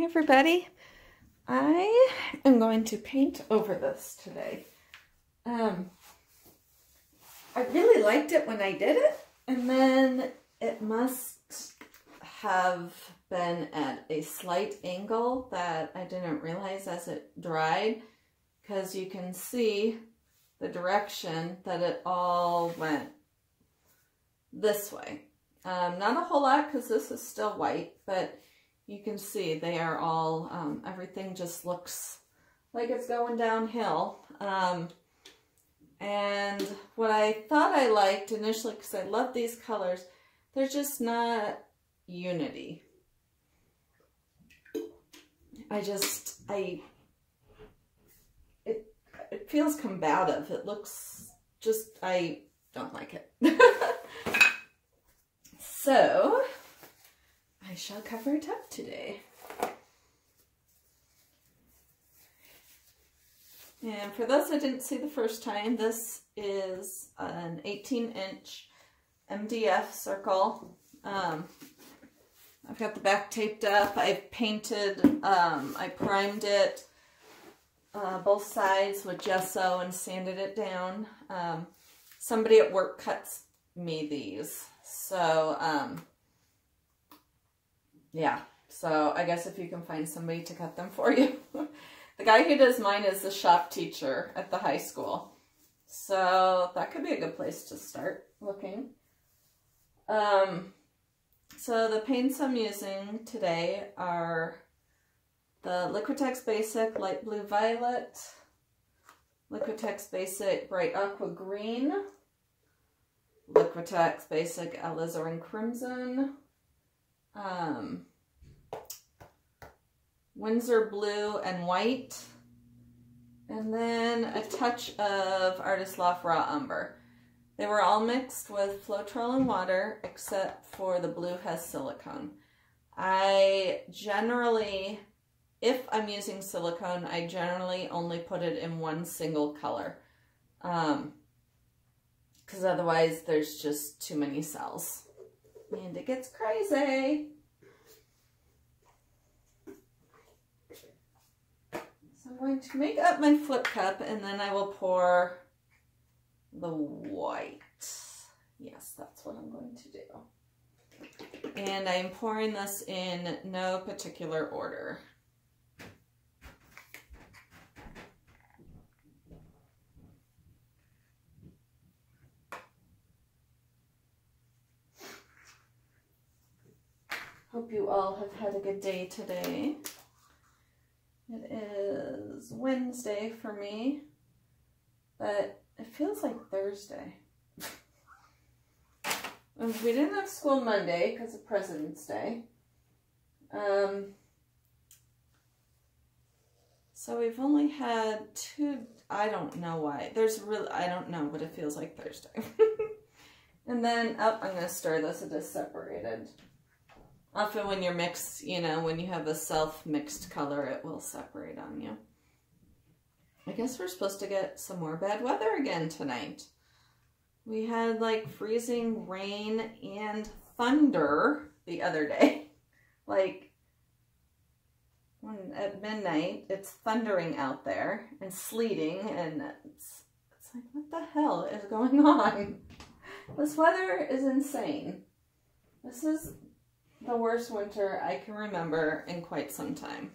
Hey everybody, I am going to paint over this today. I really liked it when I did it, and then it must have been at a slight angle that I didn't realize as it dried, because you can see the direction that it all went this way. Not a whole lot because this is still white, but you can see they are all, everything just looks like it's going downhill. And what I thought I liked initially, because I love these colors, they're just not unity. It feels combative. It looks just, I don't like it. So I shall cover it up today. And for those that didn't see the first time, this is an 18-inch MDF circle. I've got the back taped up. I've painted, I primed it both sides with gesso and sanded it down. Somebody at work cuts me these. So, yeah, so I guess if you can find somebody to cut them for you. The guy who does mine is the shop teacher at the high school. So that could be a good place to start looking. So the paints I'm using today are the Liquitex Basic Light Blue Violet, Liquitex Basic Bright Aqua Green, Liquitex Basic Alizarin Crimson, Windsor Blue and White, and then a touch of Artist Loft Raw Umber. They were all mixed with Floetrol and water, except for the blue has silicone. I generally, if I'm using silicone, I generally only put it in one single color. Because otherwise there's just too many cells. And it gets crazy. So I'm going to make up my flip cup and then I will pour the white. Yes, that's what I'm going to do. And I'm pouring this in no particular order. Hope you all have had a good day today. It is Wednesday for me, but it feels like Thursday. We didn't have school Monday because of President's Day. So we've only had two, I don't know why. I don't know, but it feels like Thursday. And then, I'm going to stir this. It is separated. Often when you're mixed, you know, when you have a self-mixed color, it will separate on you. I guess we're supposed to get some more bad weather again tonight. We had like freezing rain and thunder the other day. Like, at midnight, it's thundering out there and sleeting, and it's like, what the hell is going on? This weather is insane. This is the worst winter I can remember in quite some time,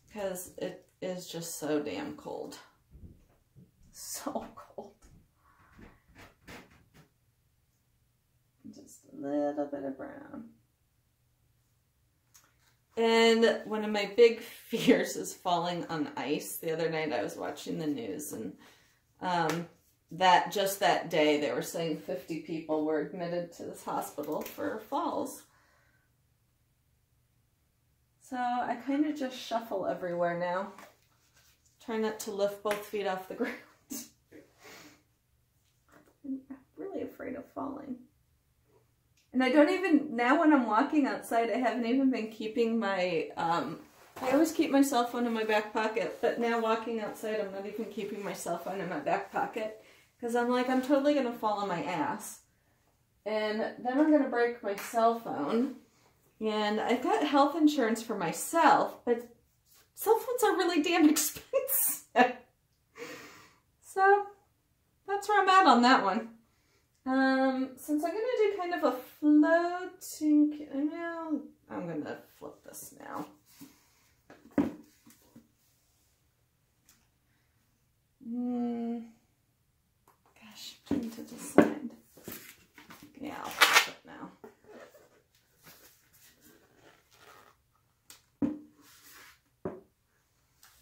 because it is just so damn cold. So cold. Just a little bit of brown. And one of my big fears is falling on ice. The other night I was watching the news, and just that day they were saying 50 people were admitted to this hospital for falls. So I kind of just shuffle everywhere now. Try not to lift both feet off the ground. I'm really afraid of falling. And I don't even, now when I'm walking outside, I haven't even been keeping my, I always keep my cell phone in my back pocket, but now walking outside, I'm not even keeping my cell phone in my back pocket. Because I'm like, I'm totally going to fall on my ass. And then I'm going to break my cell phone. And I've got health insurance for myself, but cell phones are really damn expensive. So that's where I'm at on that one. Since I'm going to do kind of a floating, well, I'm going to flip this now. Gosh, I'm trying to decide. Yeah, I'll flip it now.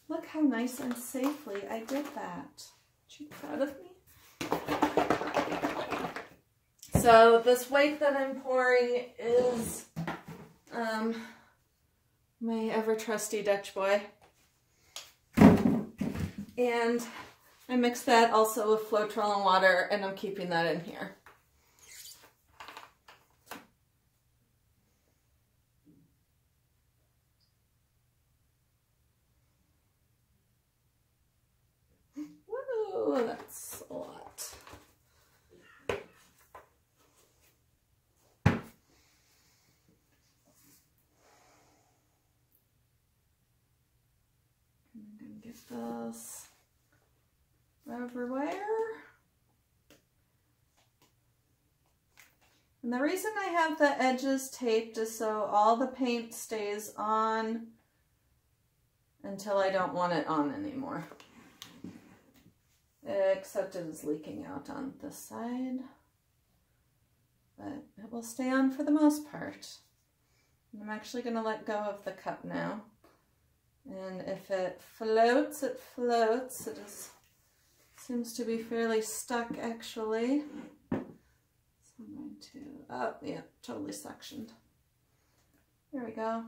Look how nice and safely I did that. Aren't you proud of me? So this white that I'm pouring is my ever trusty Dutch boy. And I mixed that also with Floetrol and water, and I'm keeping that in here. Whoa, that's a lot. I'm gonna get this everywhere. And the reason I have the edges taped is so all the paint stays on until I don't want it on anymore. Except it is leaking out on this side. But it will stay on for the most part. And I'm actually going to let go of the cup now. And if it floats, it floats. It seems to be fairly stuck actually. So I'm going to, oh yeah, totally suctioned. There we go.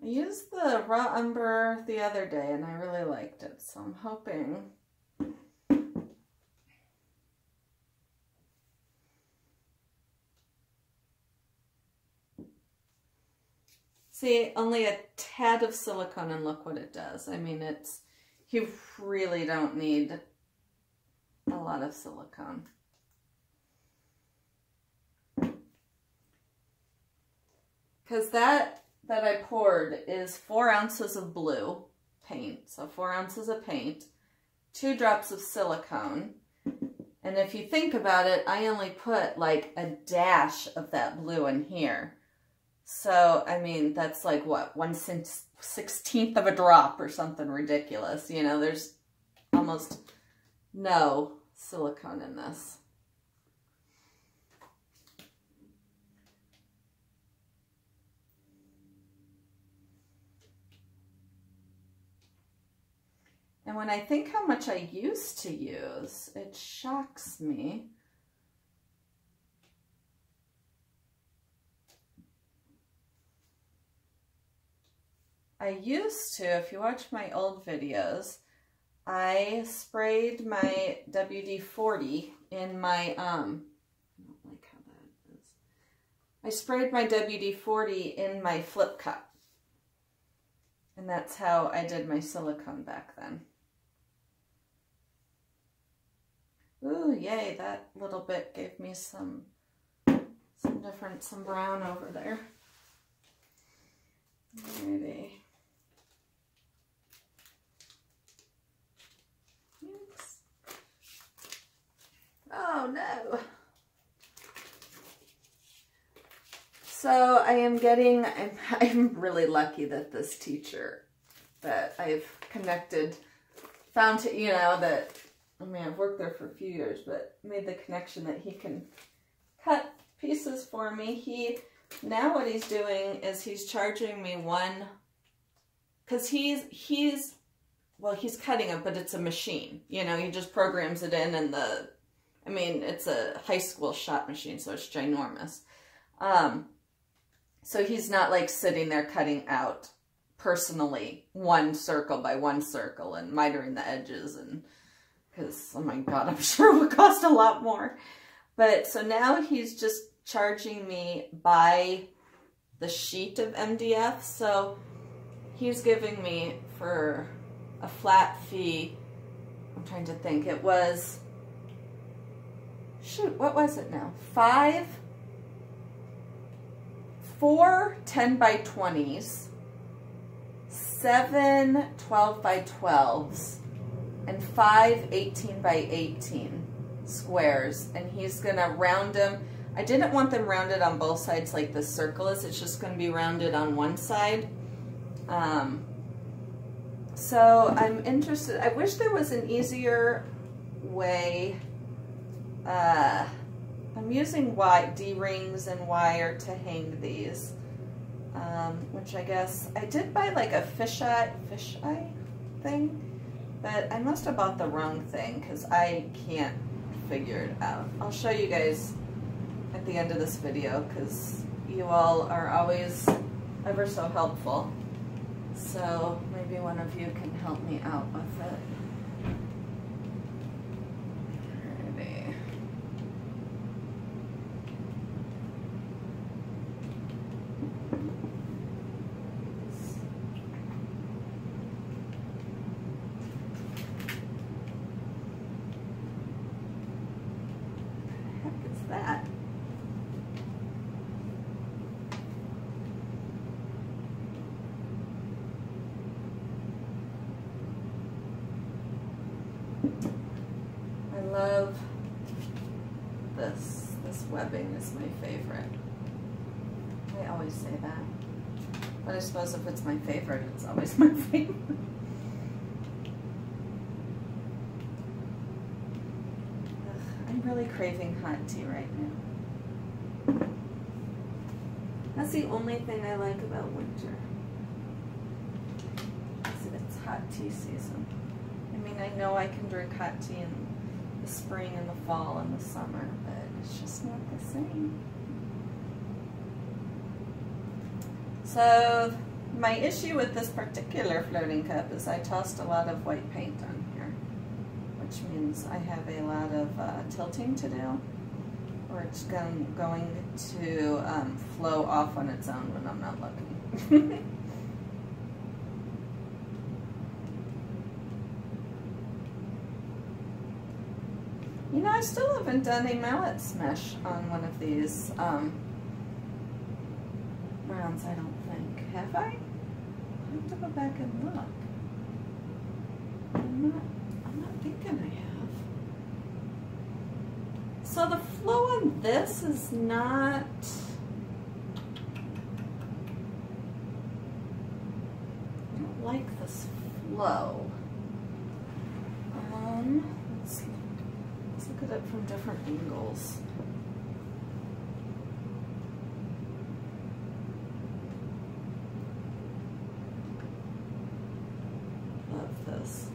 I used the raw umber the other day and I really liked it, so I'm hoping. See, only a tad of silicone and look what it does. I mean, you really don't need a lot of silicone. Because that I poured is 4 ounces of blue paint. So 4 ounces of paint, 2 drops of silicone. And if you think about it, I only put like a dash of that blue in here. So, I mean, that's like what, 1/16 of a drop or something ridiculous. You know, there's almost no silicone in this. And when I think how much I used to use, it shocks me. I used to, if you watch my old videos, I sprayed my WD-40 in my, I don't like how that is. I sprayed my WD-40 in my flip cup. And that's how I did my silicone back then. Ooh, yay, that little bit gave me some brown over there. Alrighty. Oops. Oh no. So I am getting, I'm really lucky that this teacher that I've connected, found to, you know, that, I mean, I've worked there for a few years, but made the connection that he can cut pieces for me. Now what he's doing is he's charging me one, because he's cutting it, but it's a machine. You know, he just programs it in and I mean, it's a high school shot machine, so it's ginormous. So he's not like sitting there cutting out personally 1 circle by 1 circle and mitering the edges, and because, oh my God, I'm sure it would cost a lot more. But so now he's just charging me by the sheet of MDF. So he's giving me for a flat fee, I'm trying to think, it was, shoot, what was it now? 4 10 by 20s, 7 12 by 12s, and 5 18 by 18 squares. And he's gonna round them. I didn't want them rounded on both sides like the circle is. It's just gonna be rounded on one side. So I'm interested. I wish there was an easier way. I'm using D-rings and wire to hang these, which I guess I did buy like a fisheye thing, but I must have bought the wrong thing because I can't figure it out. I'll show you guys at the end of this video because you all are always ever so helpful. So maybe one of you can help me out with it. Alrighty. What the heck is that? I love this. This webbing is my favorite. I always say that. But I suppose if it's my favorite, it's always my favorite. Ugh, I'm really craving hot tea right now. That's the only thing I like about winter. It's hot tea season. I mean, I know I can drink hot tea in the spring and the fall and the summer, but it's just not the same. So my issue with this particular floating cup is I tossed a lot of white paint on here, which means I have a lot of tilting to do, or it's going to flow off on its own when I'm not looking. You know, I still haven't done a mallet smesh on one of these rounds, I don't think. Have I? I have to go back and look. I'm not thinking I have. So the flow on this is not... I don't like this flow. Let's look at it from different angles. Love this.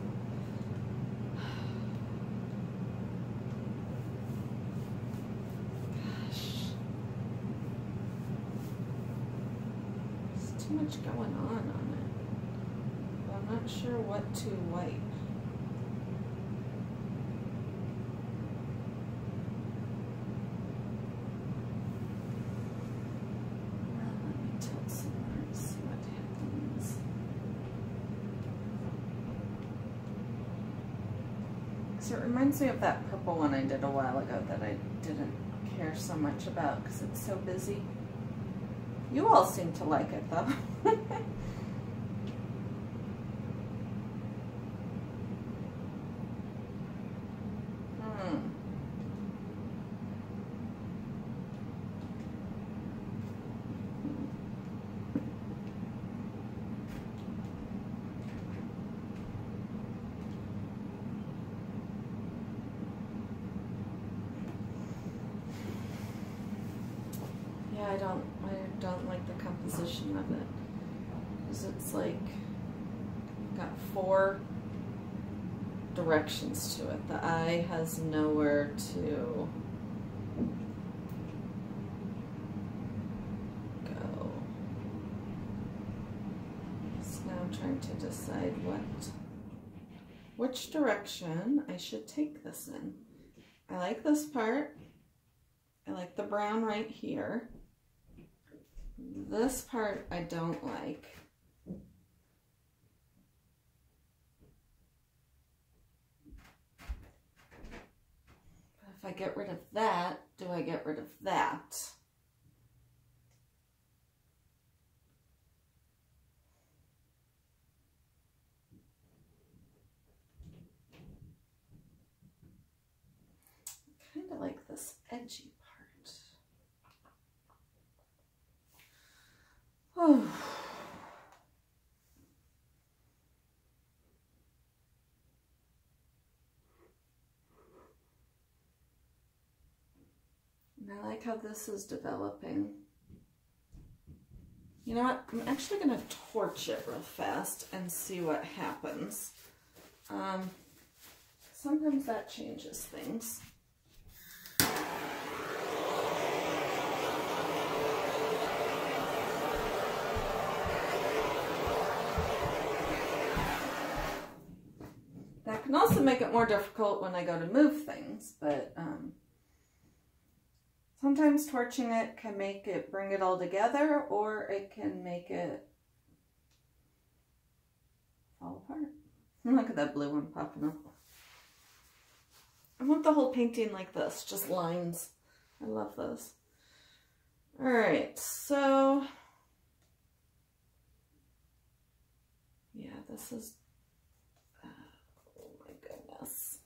Gosh. There's too much going on it. I'm not sure what to wipe. So it reminds me of that purple one I did a while ago that I didn't care so much about because it's so busy. You all seem to like it though. I don't like the composition of it because it's like got 4 directions to it. The eye has nowhere to go. So now I'm trying to decide which direction I should take this in. I like this part. I like the brown right here. This part I don't like. But if I get rid of that, do I get rid of that? I kind of like this edgy part. Oh. And I like how this is developing. You know what? I'm actually going to torch it real fast and see what happens. Sometimes that changes things. That can also make it more difficult when I go to move things, but sometimes torching it can make it bring it all together, or it can make it fall apart. Look at that blue one popping up. I want the whole painting like this, just lines. I love those. All right, so yeah, this is, oh my goodness.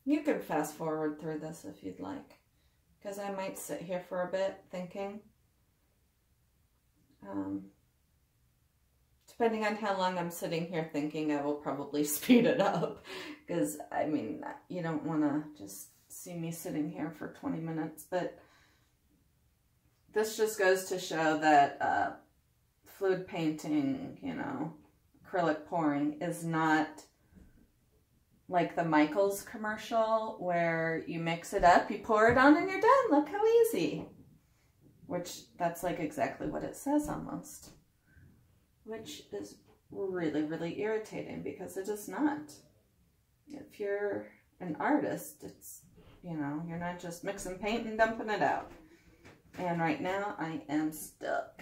You can fast forward through this if you'd like, because I might sit here for a bit thinking. Depending on how long I'm sitting here thinking, I will probably speed it up, because I mean, you don't want to just see me sitting here for 20 minutes, but this just goes to show that fluid painting, you know, acrylic pouring is not like the Michaels commercial where you mix it up, you pour it on and you're done. Look how easy. Which that's like exactly what it says almost. Which is really, really irritating because it is not. If you're an artist, it's, you know, you're not just mixing paint and dumping it out. And right now I am stuck.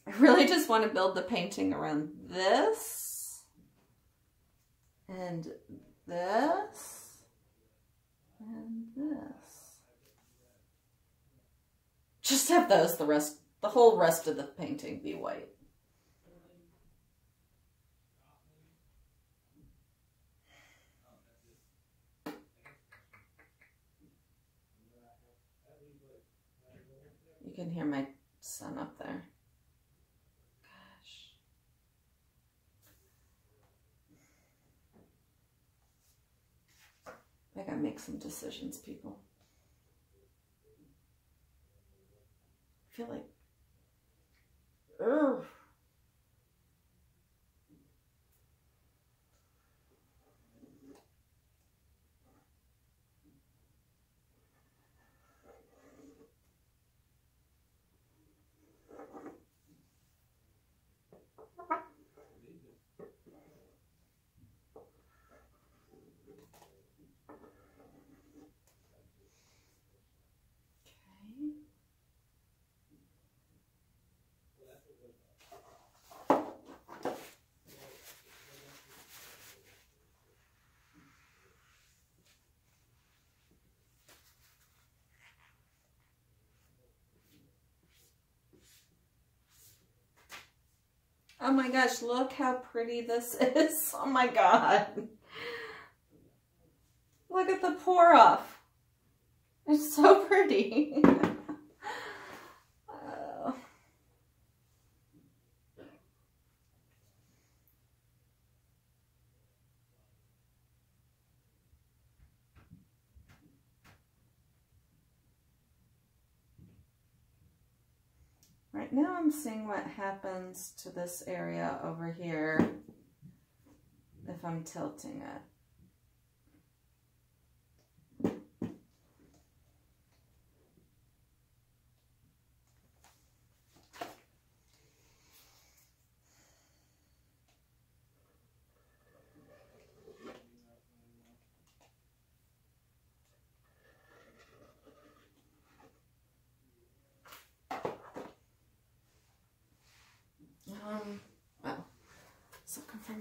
I really just want to build the painting around this and this and this. Just have those, the whole rest of the painting be white. You can hear my son up there. I gotta make some decisions, people. I feel like, ugh. Oh my gosh, look how pretty this is. Oh my God. Look at the pour off. It's so pretty. Right now I'm seeing what happens to this area over here if I'm tilting it.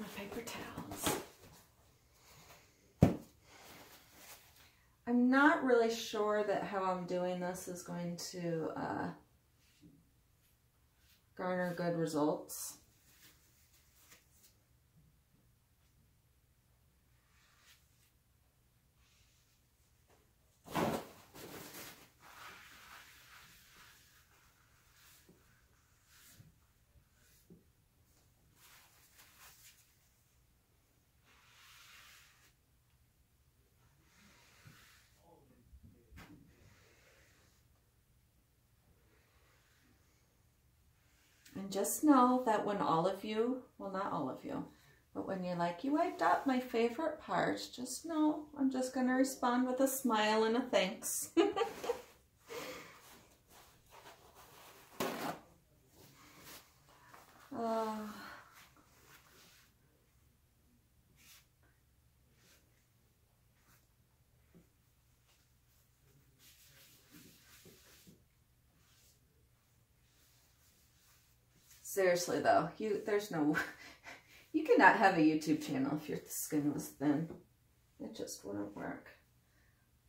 my paper towels. I'm not really sure that how I'm doing this is going to garner good results. And just know that when all of you, well, not all of you, but when you're like, you wiped out my favorite part, just know I'm just going to respond with a smile and a thanks. Seriously though, there's no, you cannot have a YouTube channel if your skin was thin. It just wouldn't work.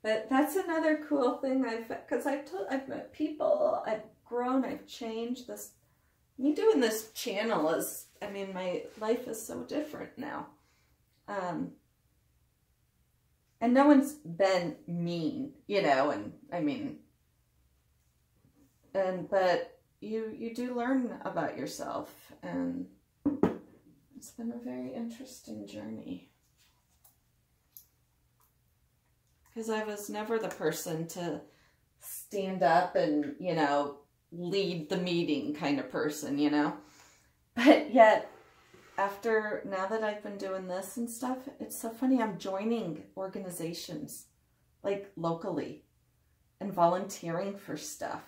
But that's another cool thing because I've met people, I've grown, I've changed. Me doing this channel is, I mean, my life is so different now. And no one's been mean, you know, and I mean, but you do learn about yourself, and it's been a very interesting journey. Because I was never the person to stand up and, you know, lead the meeting kind of person, you know. But yet, now that I've been doing this and stuff, it's so funny. I'm joining organizations, like locally, and volunteering for stuff.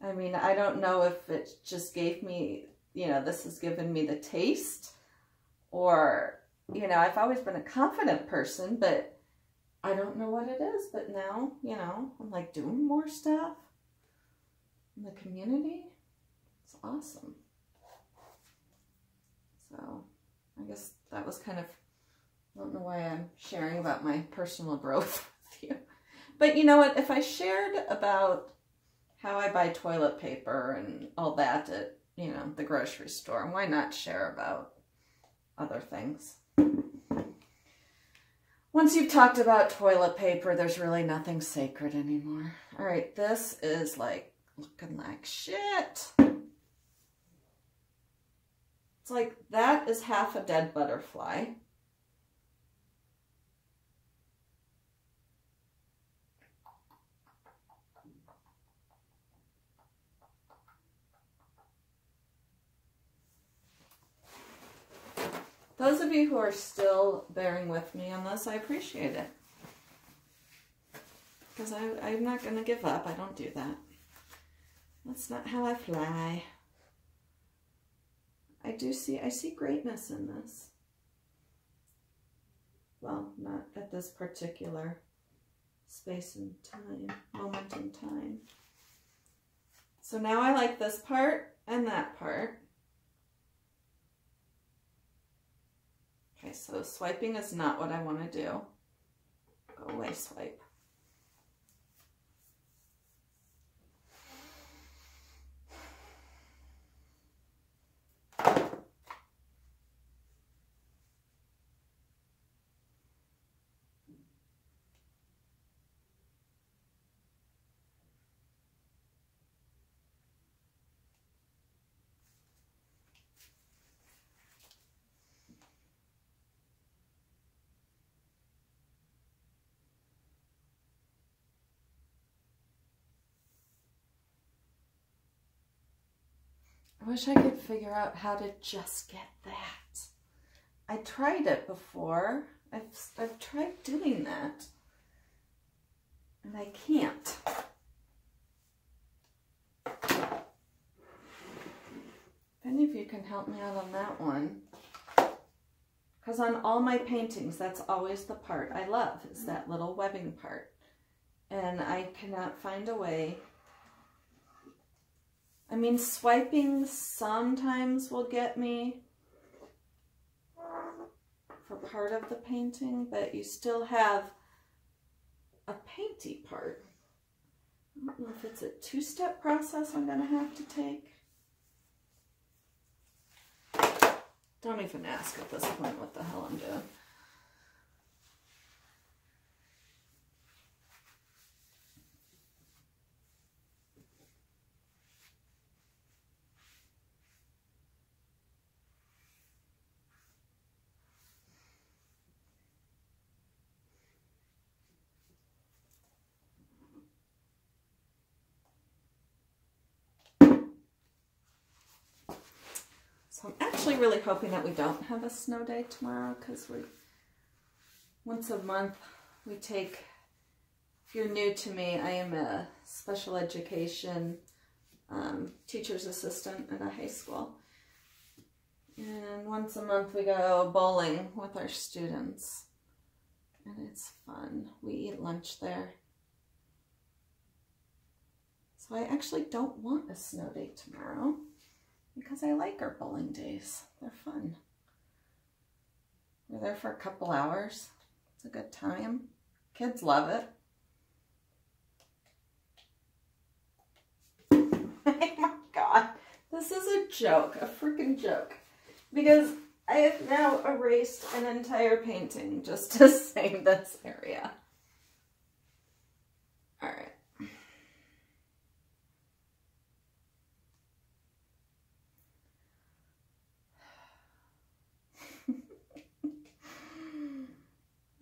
I mean, I don't know if it just gave me, you know, this has given me the taste, or, you know, I've always been a confident person, but I don't know what it is. But now, you know, I'm like doing more stuff in the community. It's awesome. So I guess that was kind of, I don't know why I'm sharing about my personal growth with you. But you know what, if I shared about how I buy toilet paper and all that at, you know, the grocery store, why not share about other things? Once you've talked about toilet paper, there's really nothing sacred anymore. All right, this is like looking like shit. It's like that is half a dead butterfly. Those of you who are still bearing with me on this, I appreciate it. Because I'm not going to give up. I don't do that. That's not how I fly. I see greatness in this. Well, not at this particular space and time, moment in time. So now I like this part and that part. Okay, so swiping is not what I want to do. Go away, swipe. I wish I could figure out how to just get that. I tried it before. I've tried doing that. And I can't. If any of you can help me out on that one. Because on all my paintings, that's always the part I love, is that little webbing part. And I cannot find a way. I mean, swiping sometimes will get me, for part of the painting, but you still have a painty part. I don't know if it's a two-step process I'm gonna have to take. Don't even ask at this point what the hell I'm doing. So I'm actually really hoping that we don't have a snow day tomorrow, because once a month we take, if you're new to me, I am a special education teacher's assistant at a high school. And once a month we go bowling with our students. And it's fun. We eat lunch there. So I actually don't want a snow day tomorrow, because I like our bowling days. They're fun. We're there for a couple hours. It's a good time. Kids love it. Oh my God. This is a joke, a freaking joke. Because I have now erased an entire painting just to save this area. All right.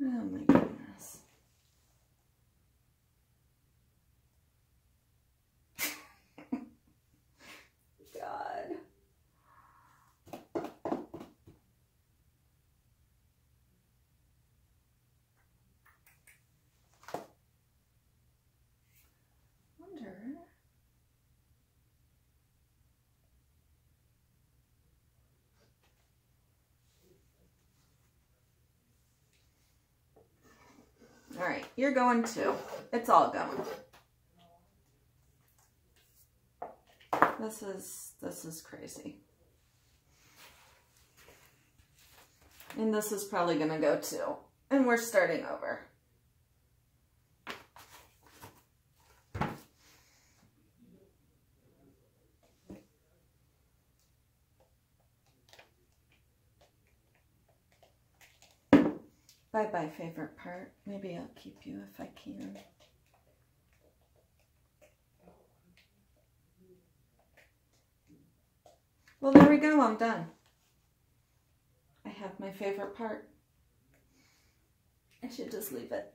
Oh my goodness. God. Wonder. All right, you're going too. It's all going. This is crazy. And this is probably gonna go too. And we're starting over. Bye-bye, favorite part. Maybe I'll keep you if I can. Well, there we go. I'm done. I have my favorite part. I should just leave it.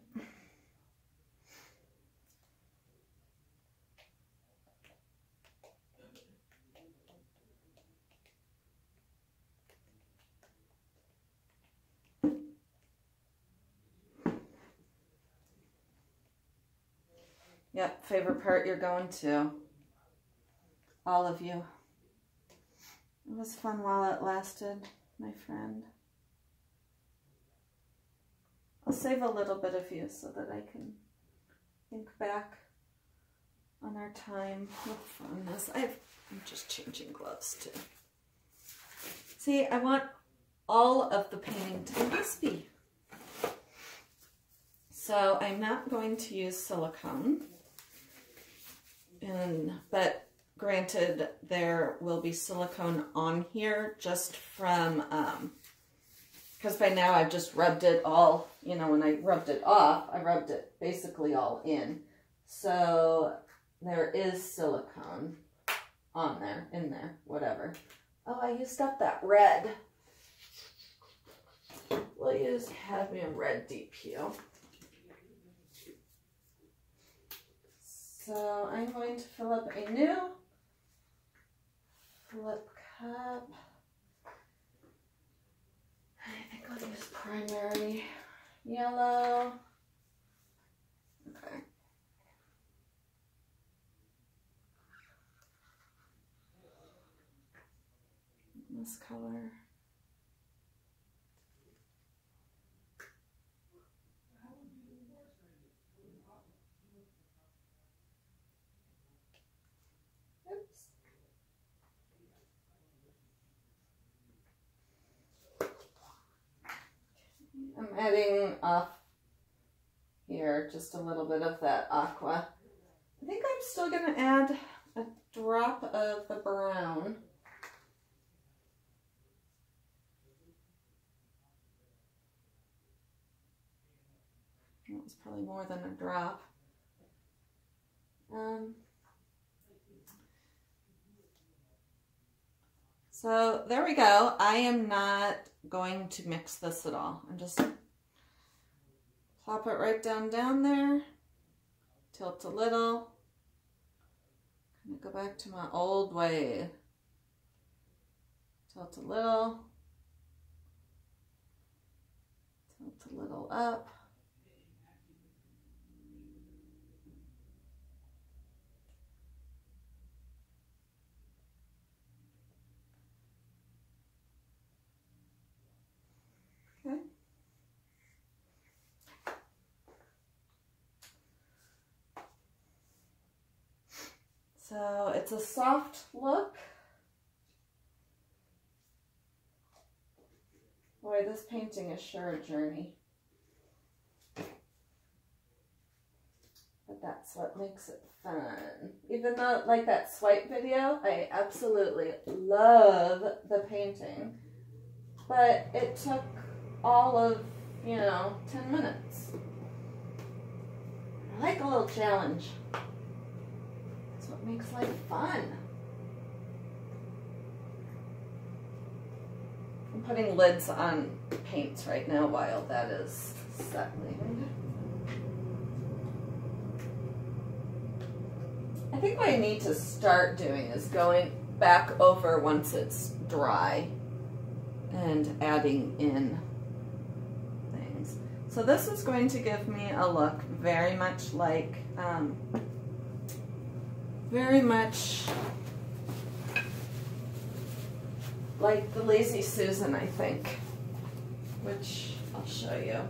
Yep, favorite part you're going to. All of you. It was fun while it lasted, my friend. I'll save a little bit of you so that I can think back on our time with fondness. I'm just changing gloves too. See, I want all of the painting to be crispy. So I'm not going to use silicone. But granted, there will be silicone on here just from, because by now I've just rubbed it all, you know, when I rubbed it off, I rubbed it basically all in. So there is silicone on there, in there, whatever. Oh, I used up that red. We'll use cadmium red deep hue. So I'm going to fill up a new flip cup. I think I'll use primary yellow. Okay. This color. adding off here just a little bit of that aqua. I think I'm still going to add a drop of the brown. That was probably more than a drop. So there we go. I am not going to mix this at all. I'm just plop it right down there, tilt a little, kind of go back to my old way. Tilt a little, tilt a little up. Okay. So it's a soft look. Boy, this painting is sure a journey. But that's what makes it fun. Even though, like that swipe video, I absolutely love the painting. But it took all of, 10 minutes. I like a little challenge. That's what makes life fun. I'm putting lids on paints right now while that is settling. I think what I need to start doing is going back over once it's dry and adding in things. So this is going to give me a look very much like the Lazy Susan, I think, which I'll show you.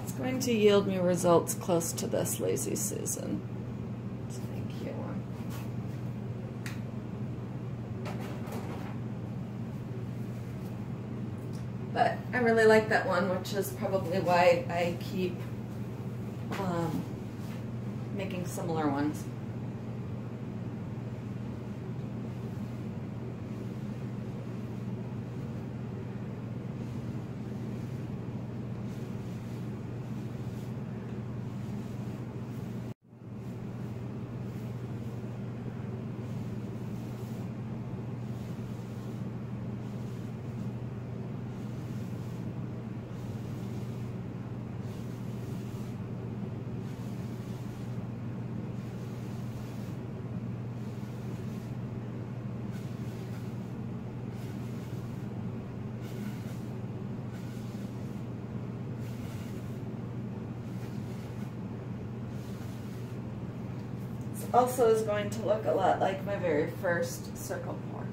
It's going to yield me results close to this Lazy Susan. It's a cute one. But I really like that one, which is probably why I keep making similar ones. Also is going to look a lot like my very first circle pour.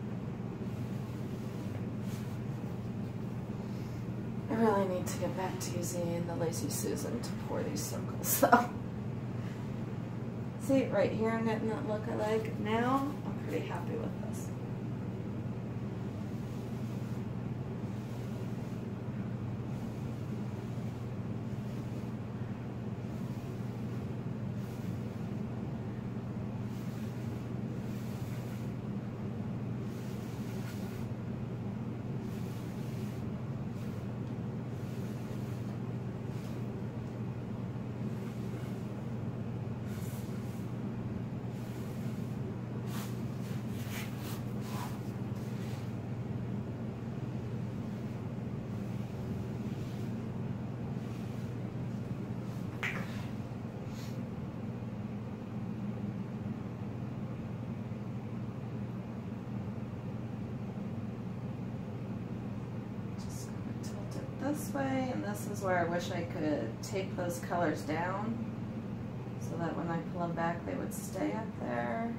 I really need to get back to using the Lazy Susan to pour these circles, so. See, right here I'm getting that look I like. Now, I'm pretty happy with this. This way, and this is where I wish I could take those colors down so that when I pull them back they would stay up there,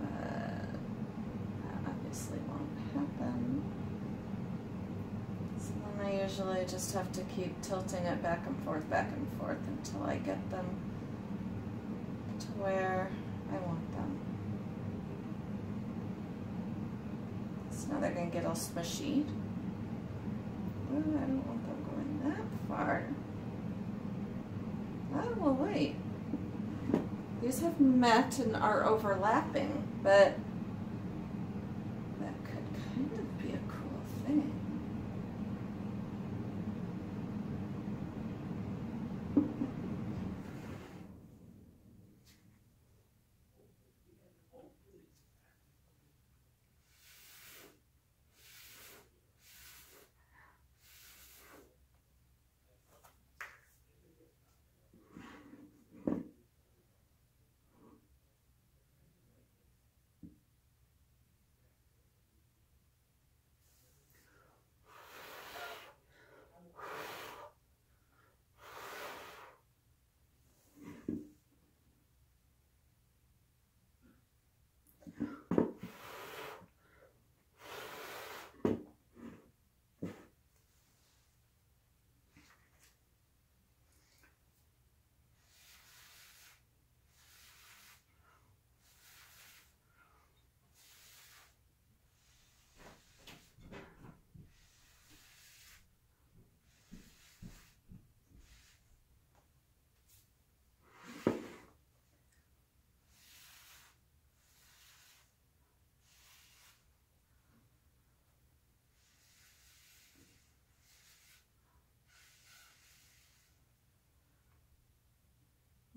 but that obviously won't happen. So then I usually just have to keep tilting it back and forth until I get them to where I want them. This now they're going to get all smushy. Ooh, I don't want them going that far. Oh, well, wait. These have met and are overlapping, but that could kind of be a cool thing.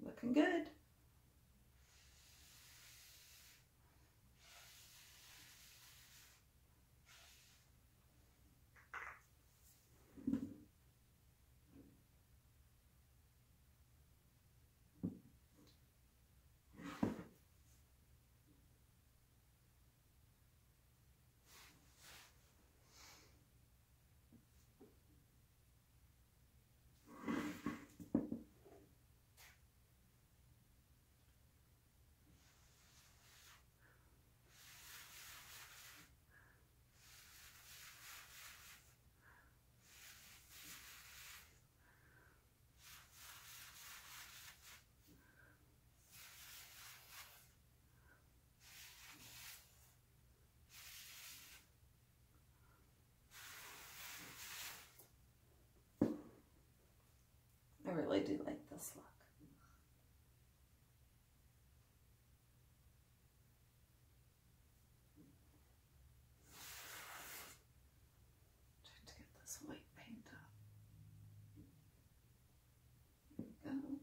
Looking good. I really do like this look. Trying to get this white paint up. There we go.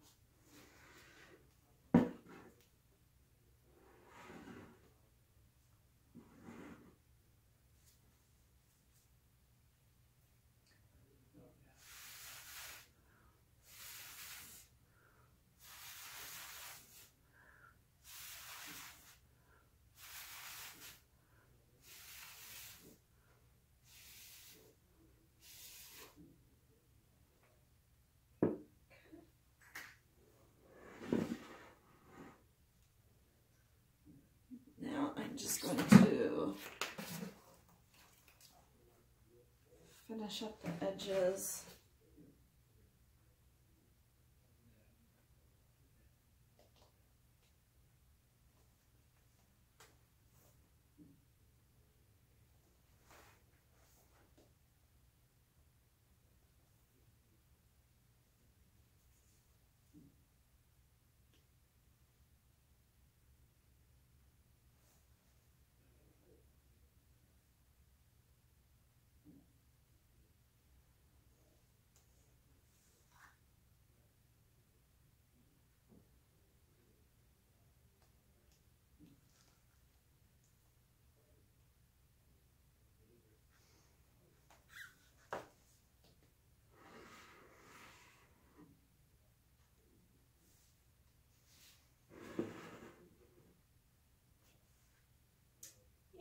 Now I'm just going to finish up the edges.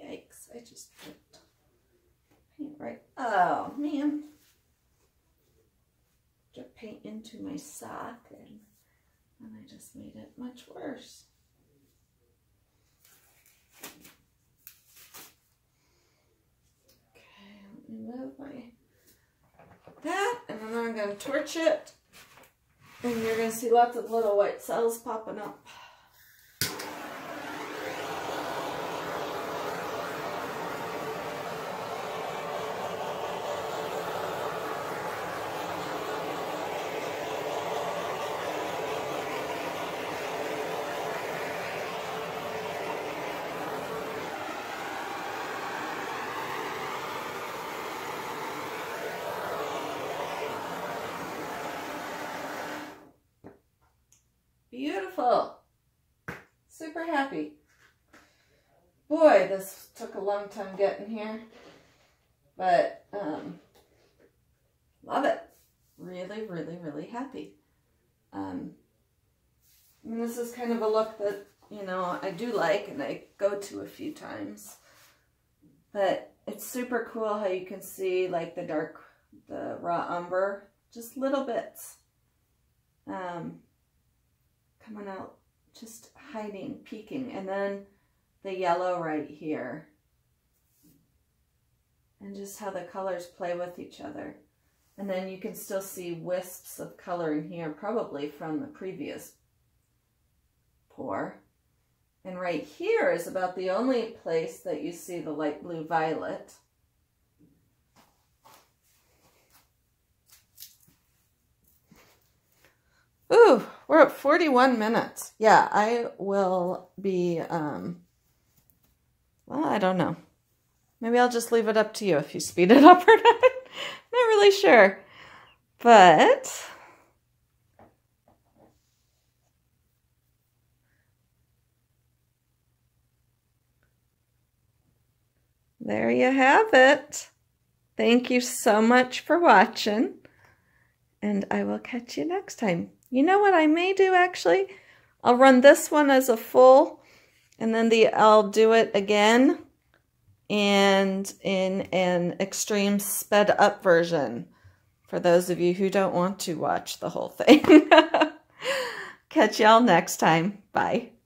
Yikes, I just put paint right. Oh man. Put paint into my sock and I just made it much worse. Okay, let me move that, and then I'm going to torch it, and you're going to see lots of little white cells popping up. Boy, this took a long time getting here. But, love it. Really, really, really happy. And this is kind of a look that, you know, I do like and I go to a few times. But it's super cool how you can see like the raw umber, just little bits coming out, just hiding, peeking. And then the yellow right here. And just how the colors play with each other. And then you can still see wisps of color in here, probably from the previous pour. And right here is about the only place that you see the light blue violet. Ooh, we're at 41 minutes. Yeah, I will be, well, I don't know. Maybe I'll just leave it up to you if you speed it up or not. Not really sure. But there you have it. Thank you so much for watching. And I will catch you next time. You know what I may do actually? I'll run this one as a full and then I'll do it again and in an extreme sped up version for those of you who don't want to watch the whole thing. Catch y'all next time. Bye.